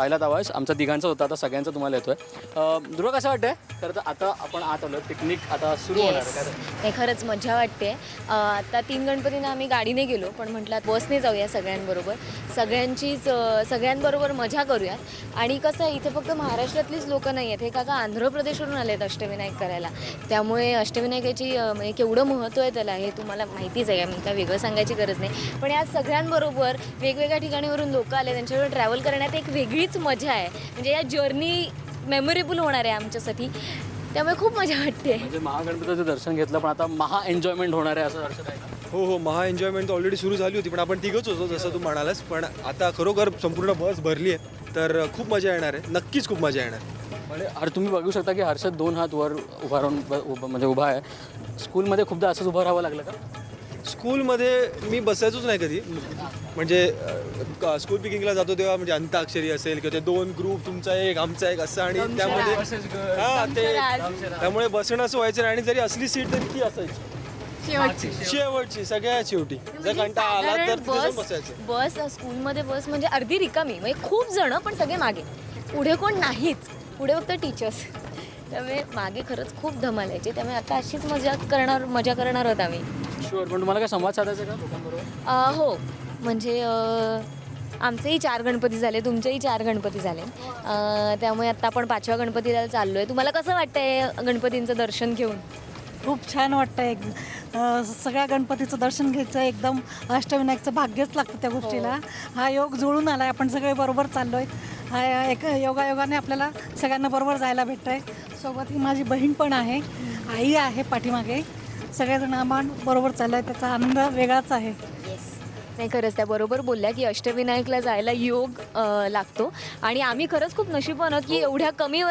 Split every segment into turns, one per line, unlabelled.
पहिला आवाज आमचा तिघांचा होता, आता सगळ्यांचा तुम्हाला येतोय. ध्रुव कसं वाटतंय? खरं तर आता आपण आत आलो, पिकनिक आता सुरू होणार आहे.
नाही, खरंच मजा वाटते. आता 3 गणपतींना आम्ही गाडीने गेलो, पण म्हटलं बसने जाऊया सगळ्यांबरोबर, सगळ्यांबरोबर मजा करूयात. आणि कसं आहे, इथे फक्त महाराष्ट्रातलीच लोकं नाही आहेत, हे काका आंध्र प्रदेशवरून आले आहेत अष्टविनायक करायला. त्यामुळे अष्टविनायकाची म्हणजे केवढं महत्त्व आहे त्याला हे तुम्हाला माहितीच आहे, मी काय वेगळं सांगायची गरज नाही. पण या सगळ्यांबरोबर वेगवेगळ्या ठिकाणीवरून लोकं आले, त्यांच्याबरोबर ट्रॅव्हल करण्यात एक वेगळीच मजा आहे. म्हणजे या जर्नी मेमोरेबल होणार आहे आमच्यासाठी, त्यामुळे खूप मजा वाटते.
म्हणजे महागणपतीचं दर्शन घेतलं, पण आता महा एन्जॉयमेंट होणार आहे असं दर्शन आहे का?
हो, महा एन्जॉयमेंट तर ऑलरेडी सुरू झाली होती, पण आपण तिघंच होतो जसं तू म्हणालास. पण आता खरोखर संपूर्ण बस भरली आहे, तर खूप मजा येणार आहे, नक्कीच खूप मजा येणार.
म्हणजे अरे तुम्ही बघू शकता की हर्षद 2 हात वर उभा राहून म्हणजे उभा आहे. स्कूलमध्ये खूपदा असंच उभं राहावं लागलं का?
स्कूलमध्ये मी बसायचोच नाही कधी. म्हणजे स्कूल पिकिंगला जातो तेव्हा म्हणजे अंताक्षरी असेल किंवा ते 2 ग्रुप, तुमचा एक आमचा एक असं, आणि त्यामध्ये त्यामुळे बसणं असं व्हायचं नाही. आणि जरी असली सीट तरी ती असायची शेवटची, सगळ्यात शेवटी. जर कंटाळा आला तर तिथे जाऊन बसायचं.
बस स्कूलमध्ये बस म्हणजे अर्धी रिकामी, म्हणजे खूप जण पण सगळे मागे, पुढे कोण नाहीच, पुढे फक्त टीचर्स. त्यामुळे मागे खरंच खूप धमाल यायची. त्यामुळे आता अशीच मजा करणार आहोत आम्ही.
शुअर. पण तुम्हाला काय संवाद साधायचा का लोकांबरोबर?
हो, म्हणजे आमचेही 4 गणपती झाले, तुमचेही 4 गणपती झाले. त्यामुळे आत्ता आपण 5व्या गणपतीला चाललो आहे. तुम्हाला कसं वाटतंय गणपतींचं दर्शन घेऊन?
खूप छान वाटतं. सगळ्या गणपतीचं दर्शन घ्यायचं एकदम अष्टविनायकचं भाग्यच लागतं त्या गोष्टीला. हा योग जुळून आला आहे, आपण सगळे बरोबर चाललो आहे. हा एक योगायोगाने आपल्याला सगळ्यांना बरोबर जायला भेटतं आहे. सोबत ही माझी बहीण पण आहे, आई आहे पाठीमागे, सगळेजण आम्हाला बरोबर चाललो आहे, त्याचा आनंद वेगळाच आहे.
नाही, खरंच त्या बरोबर बोलल्या की अष्टविनायकला जायला योग लागतो. आणि आम्ही खरंच खूप नशीबवान आहोत की एवढ्या कमी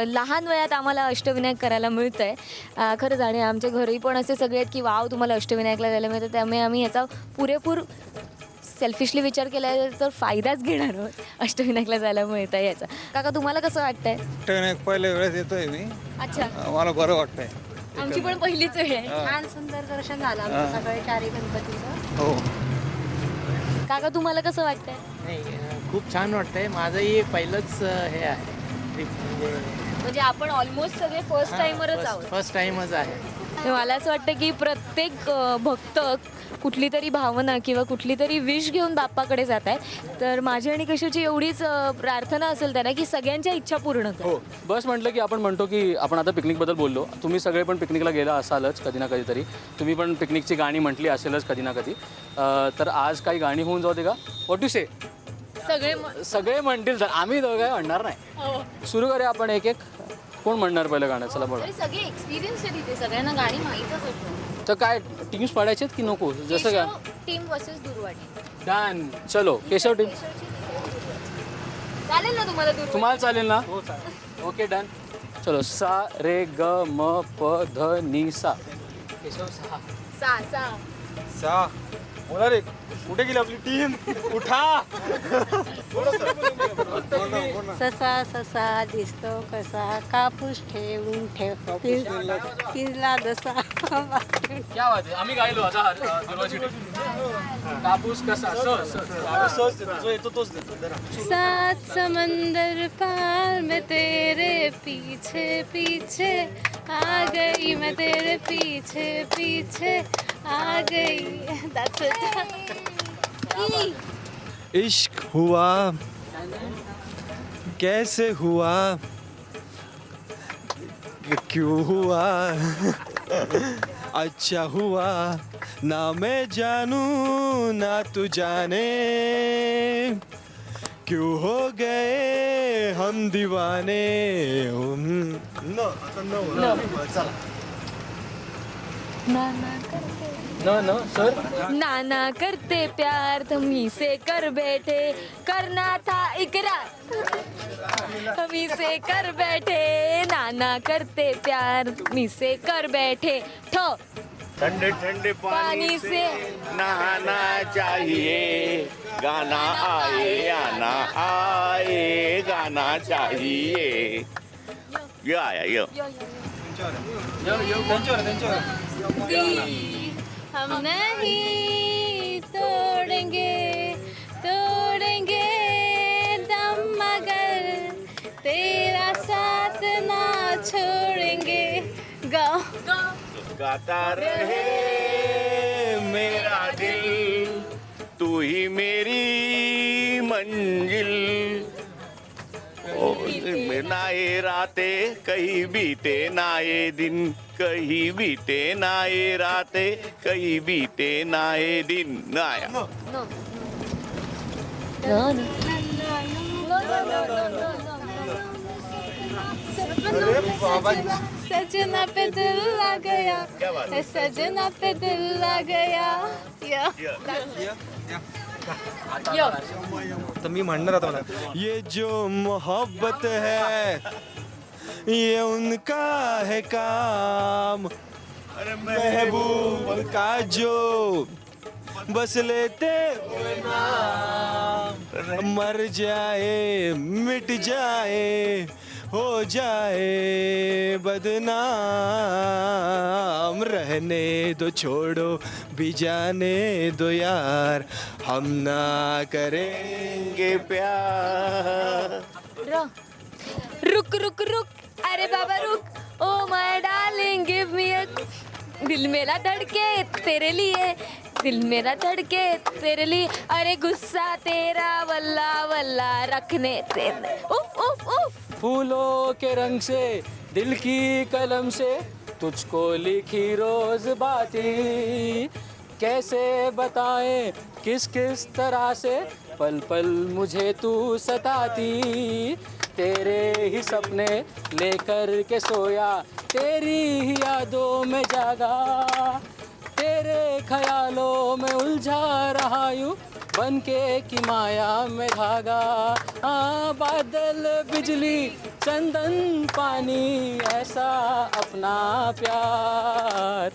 लहान वयात आम्हाला अष्टविनायक करायला मिळतं आहे. खरंच. आणि आमच्या घरी पण असे सगळे आहेत की वाव, तुम्हाला अष्टविनायकला जायला मिळतं. त्यामुळे आम्ही याचा पुरेपूर सेल्फिशली विचार केला तर फायदाच घेणार आहोत. अष्टविनायकला जायला मिळतं आहे याचा. काका, तुम्हाला कसं वाटतंय?
अष्टविनायक पहिल्या वेळेस येतोय मी.
अच्छा,
मला बरं वाटतंय.
आमची पण पहिलीच वेळ आहे.
छान सुंदर दर्शन झालं आमचं सगळे 4 गणपतीचं.
हो,
काका, तुम्हाला कसं वाटतंय?
नाही, खूप छान वाटतंय. माझंही पहिलंच हे आहे ट्रिप.
म्हणजे आपण ऑलमोस्ट सगळे फर्स्ट टाइमरच आहोत.
फर्स्ट टाइमच आहे.
तर मला असं वाटतं की प्रत्येक भक्त कुठली तरी भावना किंवा कुठली तरी विश घेऊन बाप्पाकडे जात आहे. तर माझी आणि कशाची एवढीच प्रार्थना असेल त्यांना की सगळ्यांच्या इच्छा पूर्ण कर.
हो. बस म्हटलं की आपण म्हणतो की आपण आता पिकनिकबद्दल बोललो, तुम्ही सगळे पण पिकनिकला गेला असालच कधी ना कधीतरी. तुम्ही पण पिकनिकची गाणी म्हटली असेलच कधी ना कधी. तर आज काही गाणी होऊन जाऊ दे का? व्हॉट टू से? सगळे म्हणतील तर आम्ही दोघं म्हणणार नाही. सुरू करूया आपण एक एक. कोण म्हणणार पहिलं गाणं? चला बघा.
सगळे एक्सपिरियन्स आहे तिथे, सगळ्यांना गाणी माहीतच असतं.
तर काय टीम्स पाडायचे की नको? जसं का
टीम वर्सेस दुर्वाटी.
डन. चलो केशव टीम.
चालेल ना तुम्हाला?
तुम्हाला चालेल ना? Okay, done. चलो. सा रे ग म प ध नि सा. केशव सहा.
सा सा
सा बोला रे, कुठे गेली आपली टीम? उठा.
ससा ससा दिसतो कसा, कापूस ठेवून पिरला दसा.
क्या बात आहे. आम्ही गायलो आता दुर्वाची टीम. कापूस कसा
सहज देतो, जो येतो तोच देतो. जरा.
सात समंदर पार मैं तेरे पीछे पीछे आ गई, मैं तेरे पीछे पीछे आ गई. That's it.
इश्क हुआ कैसे हुआ, क्यों हुआ, अच्छा हुआ ना मैं जानूं ना तू जाने, क्यों हो गए हम दीवाने. चला.
न सर.
नाना करते प्यार तुम्ही से कर बैठे, करना था इकरार तुम्ही से कर बैठे. नाना करते प्यार तुम्ही से कर बैठे.
ठंडे ठंडे पानी से नहाना चाहिए, गाना आए आना आए, गाना चाहिए. यो आया यो.
हम नहीं तोड़ेंगे तोड़ेंगे दम मगर गाओ
गाता रहे मेरा दिल, तू ही मेरी मंजिल। ना ये रातें कहीं बीते ना ये दिन, कहीं बीते ना ये रातें कहीं बीते ना ये दिन। नाया
No. No, no.
सजना पे दिल आ गया, सजना पे दिल आ गया।
तर मी म्हणणार आता मला, ये जो मोहब्बत है ये उनका है काम, महबूब का जो बस लेते हुए नाम, मर जाए मिट जाए हो जाए बदनाम, रहने दो छोड़ो भी जाने दो यार, हम ना करेंगे प्यार।
रुक रुक रुक, अरे बाबा रुक, oh my darling give me अ, दिल मेरा धड़के तेरे लिए, दिल मेरा धड़के तेरे लिए, अरे गुस्सा तेरा वल्ला वल्ला रखने तेरे, उफ उफ उफ।
फूलों के रंग से दिल की कलम से तुझको लिखी रोज बातें, कैसे बताएं किस किस तरह से पल पल मुझे तू सताती, तेरे ही सपने लेकर के सोया, तेरी ही यादों में जागा, तेरे ख्यालों में उलझा रहा यूं बन के की माया में धागा। हाँ बादल बिजली चंदन पानी ऐसा अपना प्यार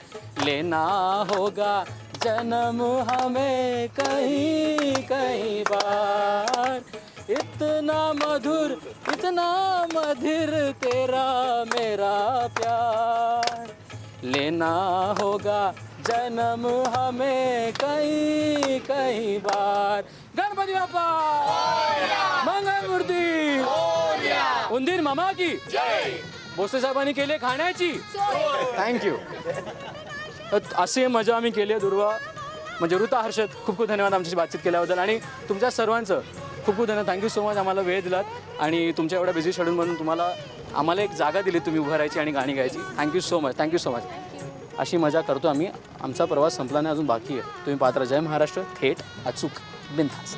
लेना होगा जन्म हमें कहीं कहीं बार, इतना मधुर तेरा मेरा प्यार, लेना होगा जन्म हमें कहीं कहीं बार। गणपती बाप्पा मंगळमूर्ती, उंदीर मामा की भोसले साहेबांनी केली खाण्याची, थँक्यू। असे मजा आम्ही केली आहे दुर्वा, म्हणजे ऋता हर्षद, खूप खूप धन्यवाद आमच्याशी बातचीत केल्याबद्दल, आणि तुमच्या सर्वांचं खूप खूप धन्यवाद, थँक्यू सो मच आम्हाला वेळ दिलात आणि तुमच्या एवढ्या बिझी शेड्यूलमधून तुम्हाला आम्हाला एक जागा दिली तुम्ही उभं राहायची आणि गाणी गायची, thank you so much, thank you so much. अशी मजा करतो आम्ही, आमचा प्रवास संपला नाही अजून बाकी आहे, तुम्ही पाहत राहा जय महाराष्ट्र, थेट अचूक बिनधास्त।